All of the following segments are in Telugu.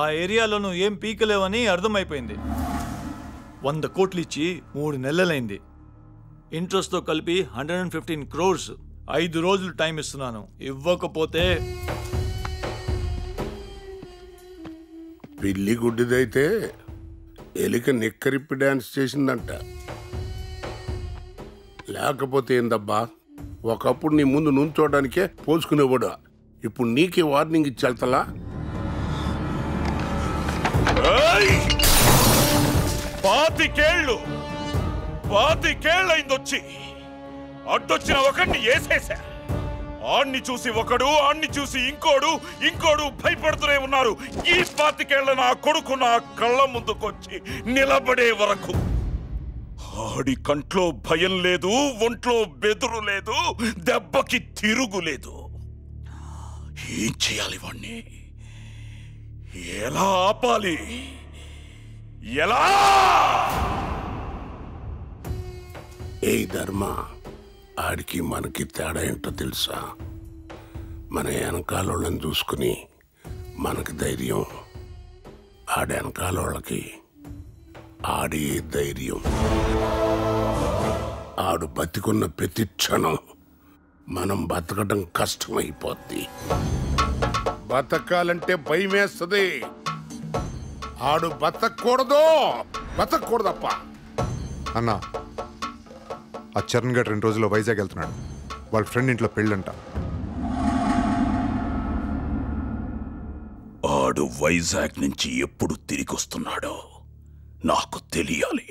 ఆ ఏరియాలో నువ్వు ఏం పీకలేవని అర్థమైపోయింది. 100 కోట్లు ఇచ్చి 3 నెలలైంది. ఇంట్రెస్ట్తో కలిపి 115 crores. 5 రోజులు టైం ఇస్తున్నాను. ఇవ్వకపోతే పిల్లి గుడ్డిదైతే ఎలిక నిక్కరిప్పి డాన్స్ చేసిందంట. లేకపోతే ఏందబ్బా, ఒకప్పుడు నీ ముందు నుంచోడానికే పోల్చుకునేవాడు. ఇప్పుడు నీకే వార్నింగ్ ఇచ్చేళ్తలా? 25 ఏళ్ళైందొచ్చి అడ్డొచ్చిన ఒకడిని వేసేసా. ఆణ్ణి చూసి ఒకడు, ఆణ్ణి చూసి ఇంకోడు భయపడుతూనే ఉన్నారు. ఈ 25 ఏళ్ల నా కొడుకు నా కళ్ళ ముందుకొచ్చి నిలబడే వరకు ఆడి కంట్లో భయం లేదు, ఒంట్లో బెదురు లేదు, దెబ్బకి తిరుగులేదు. ఏం చేయాలి వాణ్ణి? ఎలా ఆపాలి? ఎలా? ఏ ధర్మ, ఆడికి మనకి తేడా ఏంటో తెలుసా? మన వెనకాలోళ్ళని చూసుకుని మనకి ధైర్యం, ఆడి వెనకాలోళ్ళకి ఆడి ధైర్యం. ఆడు బతికున్న ప్రతి క్షణం మనం బతకడం కష్టమైపోద్ది. బతకాలంటే భయమేస్తుంది. ఆడు బతకూడదప్ప. అన్నా, ఆ చరణ్ గడ్ 2 రోజుల్లో వైజాగ్ వెళ్తున్నాడు. వాళ్ళ ఫ్రెండ్ ఇంట్లో పెళ్ళంట. ఆడు వైజాగ్ నుంచి ఎప్పుడు తిరిగి వస్తున్నాడో నాకు తెలియాలి.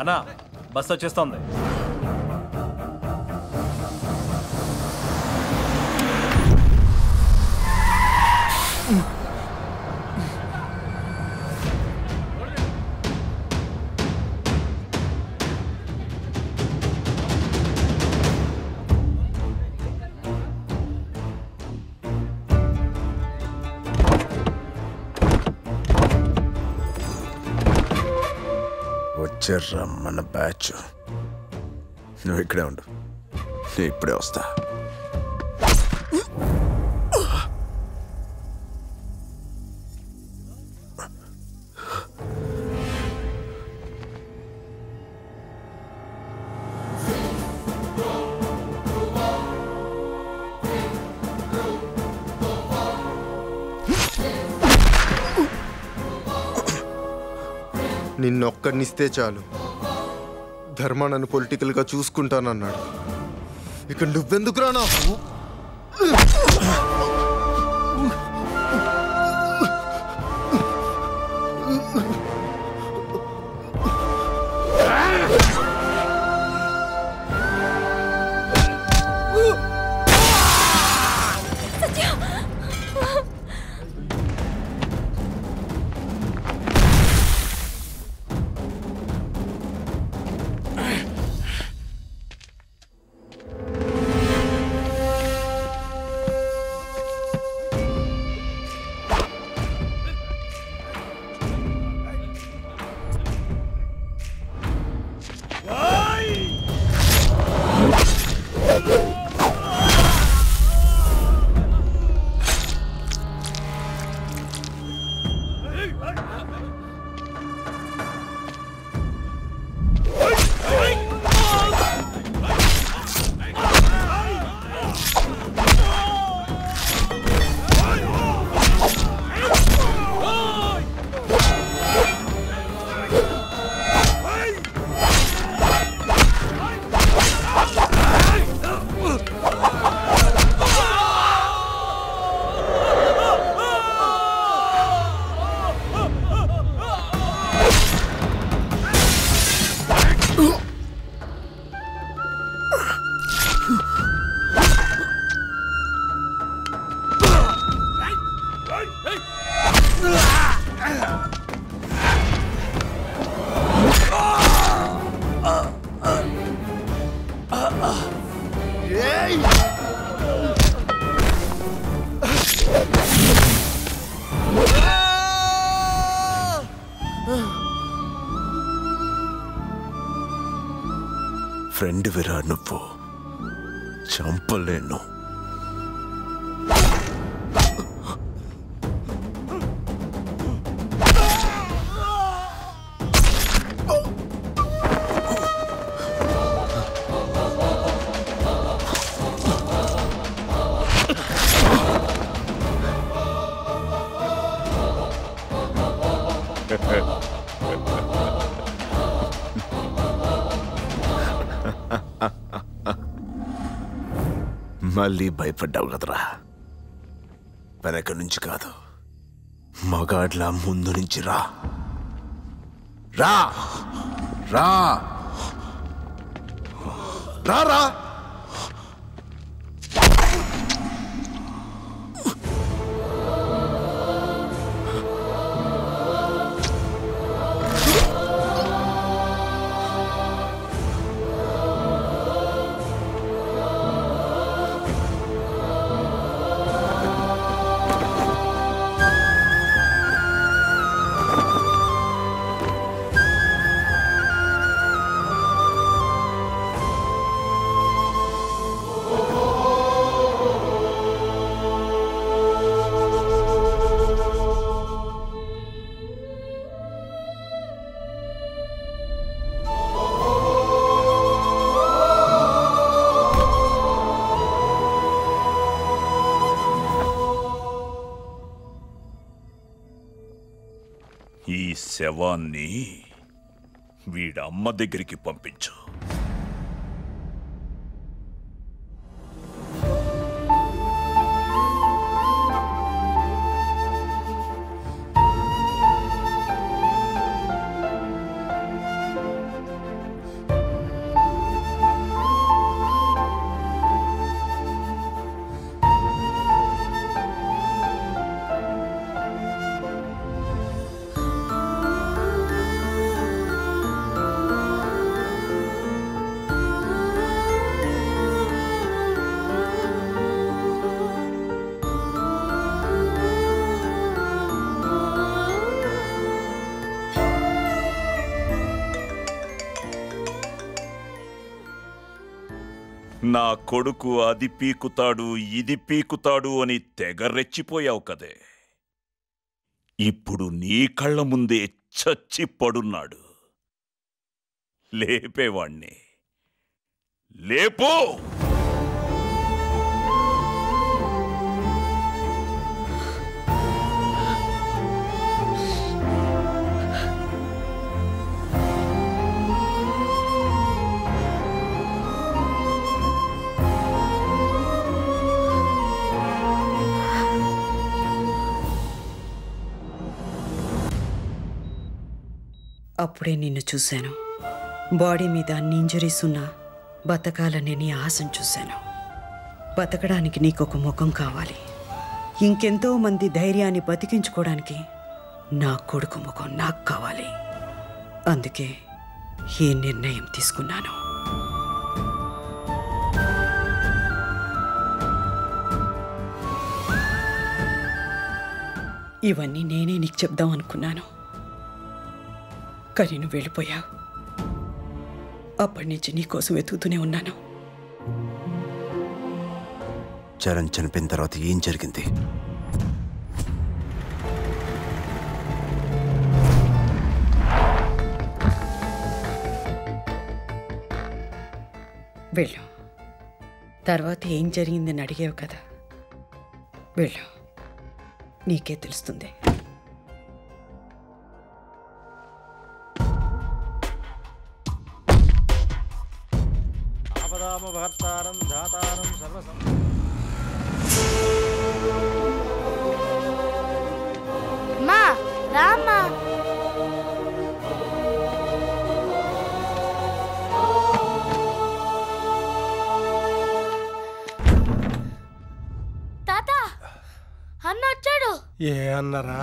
అన్నా, బస్ వచ్చేస్తోంది. వచ్చారా మన బ్యాచ్? నువ్వు ఇక్కడే ఉండు, నేను ఇప్పుడే వస్తా. నిన్నొక్కడినిస్తే చాలు, ధర్మ నన్ను పొలిటికల్గా చూసుకుంటానన్నాడు. ఇక నువ్వెందుకురా నాకు? ఫ్రెండ్ విరా నువ్వు చంపలేను. మళ్ళీ భయపడ్డావు కదరా? వెనక నుంచి కాదు, మగాడ్లా ముందు నుంచి రా. రా రా రా రా. ఈ శవాన్ని వీడమ్మ దగ్గరికి పంపించు. నా కొడుకు అది పీకుతాడు ఇది పీకుతాడు అని తెగ రెచ్చిపోయావు కదే. ఇప్పుడు నీ కళ్ళ ముందే చచ్చి పడున్నాడు. లేపేవాణ్ణి లేపో. అప్పుడే నిన్ను చూశాను. బాడీ మీద అన్ని ఇంజరీస్ ఉన్నా బతకాలనే నీ ఆశను చూశాను. బతకడానికి నీకొక ముఖం కావాలి. ఇంకెంతో మంది ధైర్యాన్ని బతికించుకోవడానికి నా కొడుకు ముఖం నాకు కావాలి. అందుకే ఈ నిర్ణయం తీసుకున్నాను. ఇవన్నీ నేనే నీకు చెప్దాం అనుకున్నాను, కానీ నువ్వు వెళ్ళిపోయావు. అప్పటి నుంచి నీకోసం వెతుకుతూనే ఉన్నాను. చరణ్ చనిపోయిన తర్వాత ఏం జరిగింది? వెళ్ళు. తర్వాత ఏం జరిగిందని అడిగావు కదా, వెళ్ళు, నీకే తెలుస్తుంది. మా రామా, తాత అన్న వచ్చాడు. ఏ అన్నారా?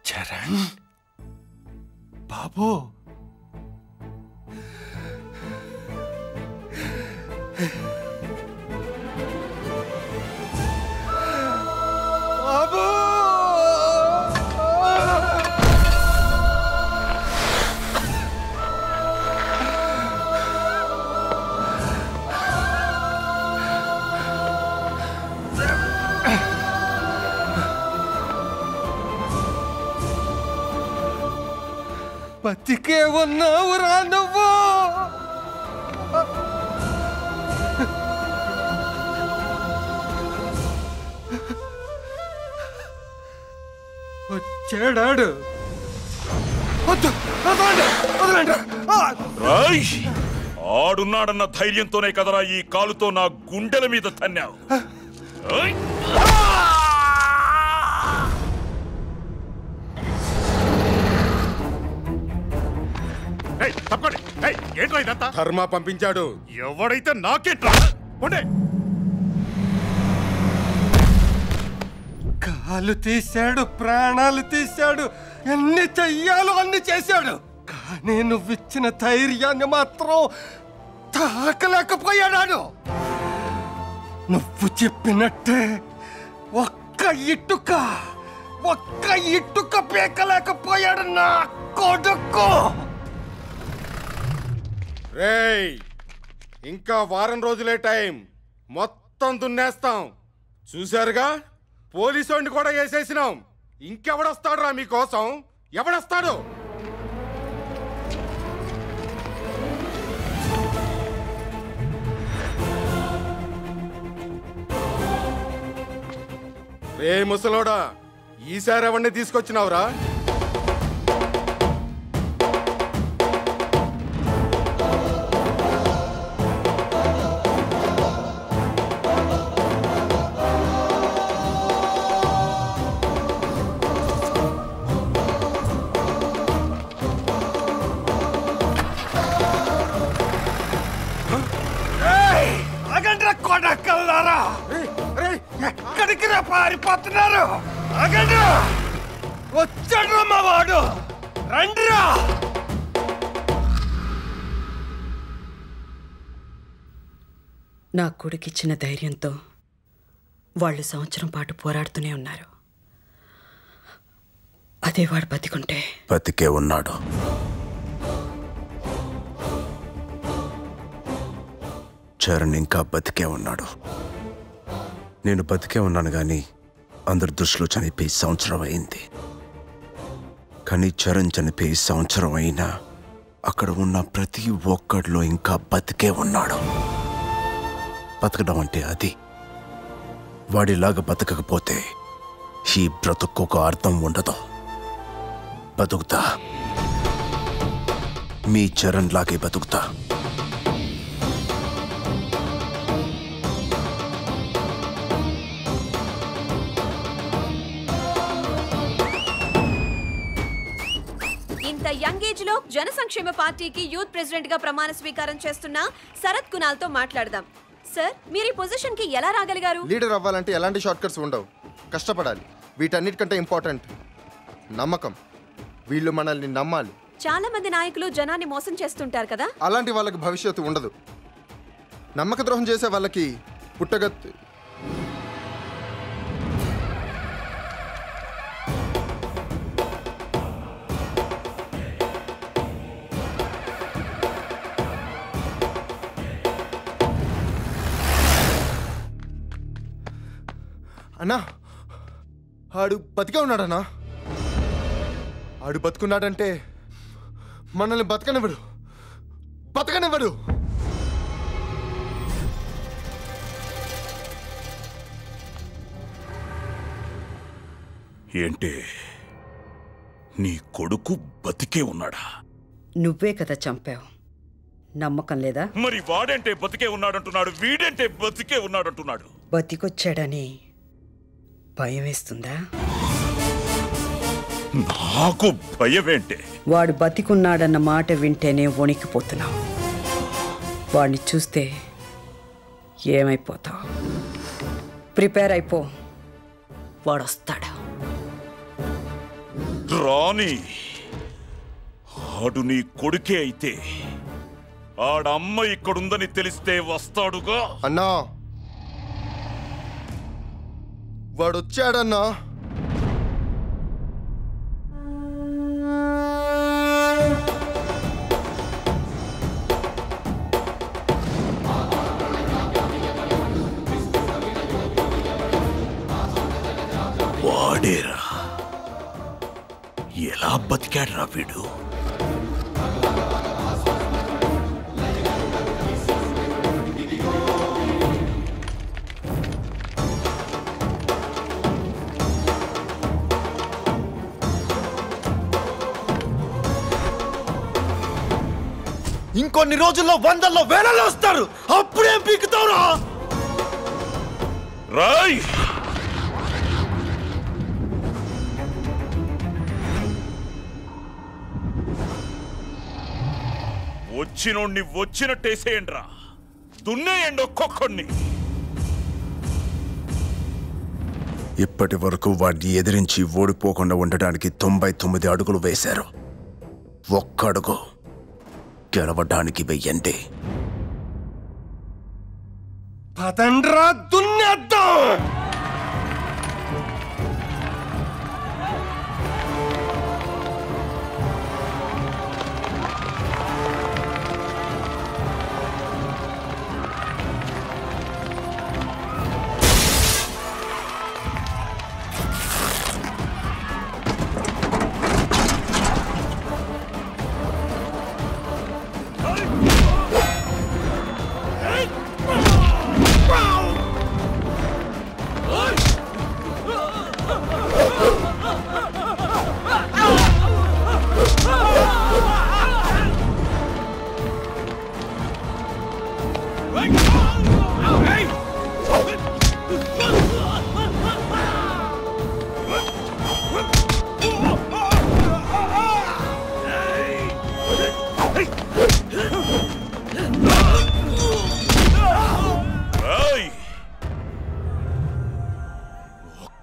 చరణ్ బాబు, బాబు, బతికే ఉన్నావురా నువ్వు? వచ్చాడాడు. వద్దు, వదలండి, వదలండి. రాయ్! ఆడున్నాడన్న ధైర్యంతోనే కదరా ఈ కాలుతో నా గుండెల మీద తన్నావు. రాయ్! ఏంట్రా ఇదంతా? ధర్మ పంపించాడు. ఎవడైతే నాకేట్రా? ఉండే కాలు తీశాడు, ప్రాణాలు తీశాడు, ఎన్ని చెయ్యాలో అన్ని చేశాడు. కానీ నువ్విచ్చిన ధైర్యాన్ని మాత్రం తాకలేకపోయాడు. నువ్వు చెప్పినట్టే ఒక్క ఇటుక పీకలేకపోయాడు నా కొడుకు. రేయ్, ఇంకా వారం రోజులే టైం, మొత్తం దున్నేస్తాం. చూశారుగా, పోలీసు వాడిని కూడా వేసేసినాం. ఇంకెవడొస్తాడు రా మీకోసం? ఎవడొస్తాడు? రే ముసలోడా, ఈసారి ఎవరిని తీసుకొచ్చినావురా? ఎక్కడికి రా పారిపోతున్నారు? ఆగండి, వచ్చాడు మా వాడు, రండిరా. నా కొడుకిచ్చిన ధైర్యంతో వాళ్ళు సంవత్సరం పాటు పోరాడుతూనే ఉన్నారు. అదే వాడు బతికుంటే. బతికే ఉన్నాడు. చరణ్ ఇంకా బతికే ఉన్నాడు. నేను బతికే ఉన్నాను కానీ అందరి దృష్టిలో చనిపోయి సంవత్సరం అయింది. కానీ చరణ్ చనిపోయి సంవత్సరం అయినా అక్కడ ఉన్న ప్రతి ఒక్కడిలో ఇంకా బతికే ఉన్నాడు. బతకడం అంటే అది. వాడిలాగా బతకకపోతే ఈ బ్రతుకు అర్థం ఉండదు. బతుకుతా, మీ చరణ్ లాగే బతుకుతా. యంగ్ ఏజ్ లో జన సంక్షేమ పార్టీకి యూత్ ప్రెసిడెంట్ గా ప్రమాణ స్వీకారం చేస్తున్న శరత్ కునాల్ తో మాట్లాడదాం. సార్, మీరు ఈ పొజిషన్ కి ఎలా రాగలిగారు? లీడర్ అవ్వాలంటే ఎలాంటి షార్ట్ కట్స్ ఉండవు, కష్టపడాలి. వీటన్నిటికంటే ఇంపార్టెంట్ నమ్మకం. వీళ్ళు మనల్ని నమ్మాలి. చాలా మంది నాయకులు జనాన్ని మోసం చేస్తుంటారు కదా. అలాంటి వాళ్ళకి భవిష్యత్తు ఉండదు. నమ్మక ద్రోహం చేసే వాళ్ళకి పుట్టగత్తు. అన్నా, ఆడు బతికే ఉన్నాడన్నా. ఆడు బతుకున్నాడంటే మనల్ని బతకనివ్వడు. ఏంటి, నీ కొడుకు బతికే ఉన్నాడా? నువ్వే కదా చంపావు. నమ్మకం లేదా? మరి వాడంటే బతికే ఉన్నాడంటున్నాడు, వీడంటే బతికే ఉన్నాడంటున్నాడు. బతికొచ్చాడని భయం వేస్తుందా? నాకు భయమేంటే? వాడు బతికున్నాడన్న మాట వింటేనే వణికిపోతున్నావు. వాడిని చూస్తే ఏమైపోతావు? ప్రిపేర్ అయిపో, వాడొస్తాడు. రాని ఆడు నీ కొడుకే అయితే ఆడమ్మ ఇక్కడుందని తెలిస్తే వస్తాడుగా. అన్నా వాడొచ్చాడన్నా. వాడేరా, ఎలా బతికాడురా వీడు? ఇంకొన్ని రోజుల్లో వందల్లో వేలలో వస్తారు, అప్పుడేం పీకుతావురా? రాయ్, వచ్చినోడిని వచ్చినట్టేసేయండ్రా, దున్నేయండి ఒక్కొక్కడిని. ఇప్పటి వరకు వాడిని ఎదిరించి ఓడిపోకుండా ఉండడానికి 99 అడుగులు వేశారు. ఒక్క అడుగు గెలవడానికి వెయ్యండి. పదండ్రా దున్నేద్దాం.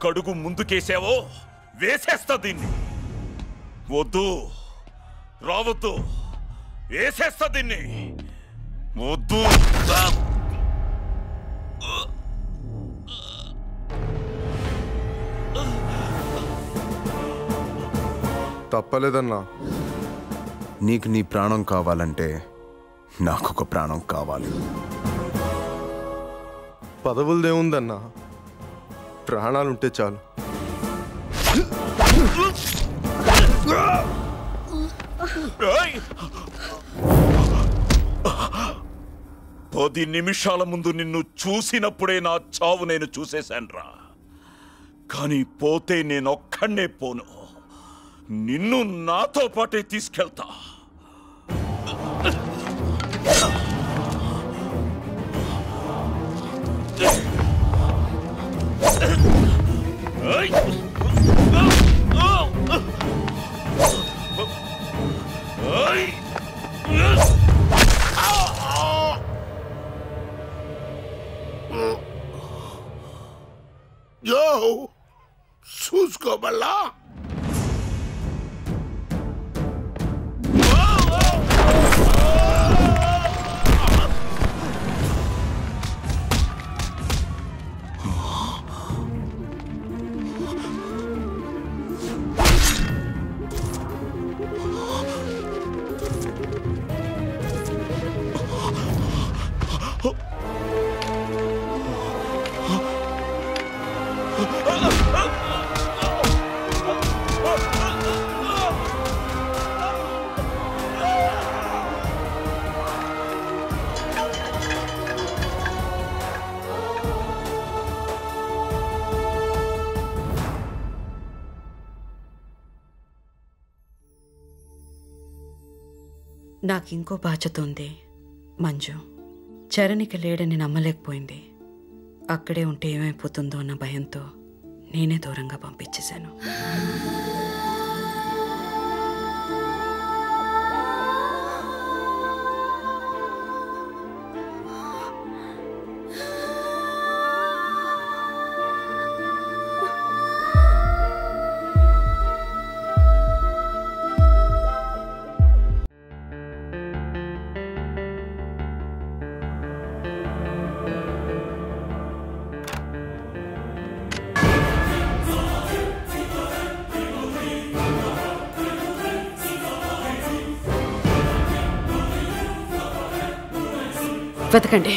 ఒక్కడుగు ముందుకేసావో వేసేస్తా దీన్ని. వద్దు, రావద్దు, వేసేస్తా దీన్ని. వద్దు. తప్పలేదన్నా. నీకు నీ ప్రాణం కావాలంటే నాకొక ప్రాణం కావాలి. పదవులదేముందన్నా, ప్రాణాలుంటే చాలు. పది నిమిషాల ముందు నిన్ను చూసినప్పుడే నా చావు నేను చూసేశాన్రా. కానీ పోతే నేనొక్కడే పోను, నిన్ను నాతో పాటే తీసుకెళ్తా. యో చూసుకోబల్లా. నాకింకో బాధ్యత ఉంది. మంజు చరణిక లేడని నమ్మలేకపోయింది. అక్కడే ఉంటే ఏమైపోతుందో అన్న భయంతో నేనే దూరంగా పంపించేశాను. వెతకండి.